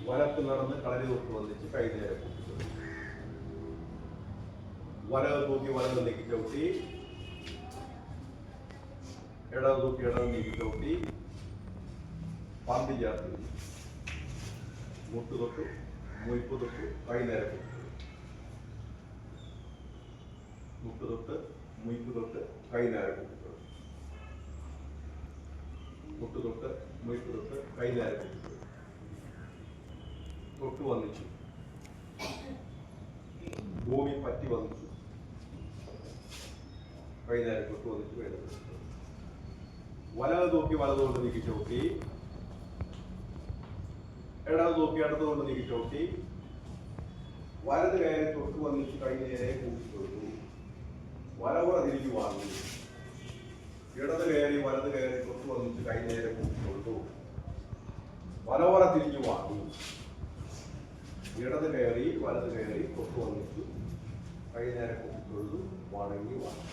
വലത്ത് നടന്ന് കളരി തൊട്ട് വന്നിച്ച് കൈ നേരെ കൂട്ടിക്കൊള്ളു. വലത് തൂക്കി വലത് നീക്കി ചവിട്ടി, ഇടത് തൂക്കി ഇടത് നീക്കി ചവിട്ടി, പന്തി ചേർത്ത് മുട്ട് തൊട്ട് മുയിപ്പ് തൊട്ട് കൈ നേരെ കൂട്ടിക്കൊള്ളു. മുട്ട് തൊട്ട് മുയിപ്പ് തൊട്ട് കൈ നേരെ കൂട്ടിക്കൊള്ളു. മുട്ട് തൊട്ട് മുയിപ്പ് തൊട്ട് കൈ നേരെ കൂട്ടിക്കൊള്ളു. തൊട്ട് വന്നിച്ചു, ഭൂമി പറ്റി വന്നിച്ചു, കൈ നേരെ തൊട്ട് വന്നിച്ചു, കൈ നേരെ വലത് തൂക്കി വലതുകൊണ്ട് നീക്കി ചവിട്ടി, ഇടത് തൂക്കി ഇടതുകൊണ്ട് നീക്കി ചവിട്ടി, വലത് കയറി തൊട്ട് വന്നിച്ച് കൈ നേരെ കൂട്ടിക്കൊടുത്തു. വലവുറ തിരിഞ്ഞു വാങ്ങി, ഇടത് കയറി വലത് കയറി തൊട്ട് വന്നിച്ച് കൈ നേരെ കൂട്ടിക്കൊടുത്തു. വലവുറ തിരിഞ്ഞു വാങ്ങി, ഇടത് കയറി വലത് കയറി തൊട്ട് വന്നിച്ചു കൈ നേരെ കൂട്ടിക്കൊടുത്തു. വണങ്ങി വാങ്ങി.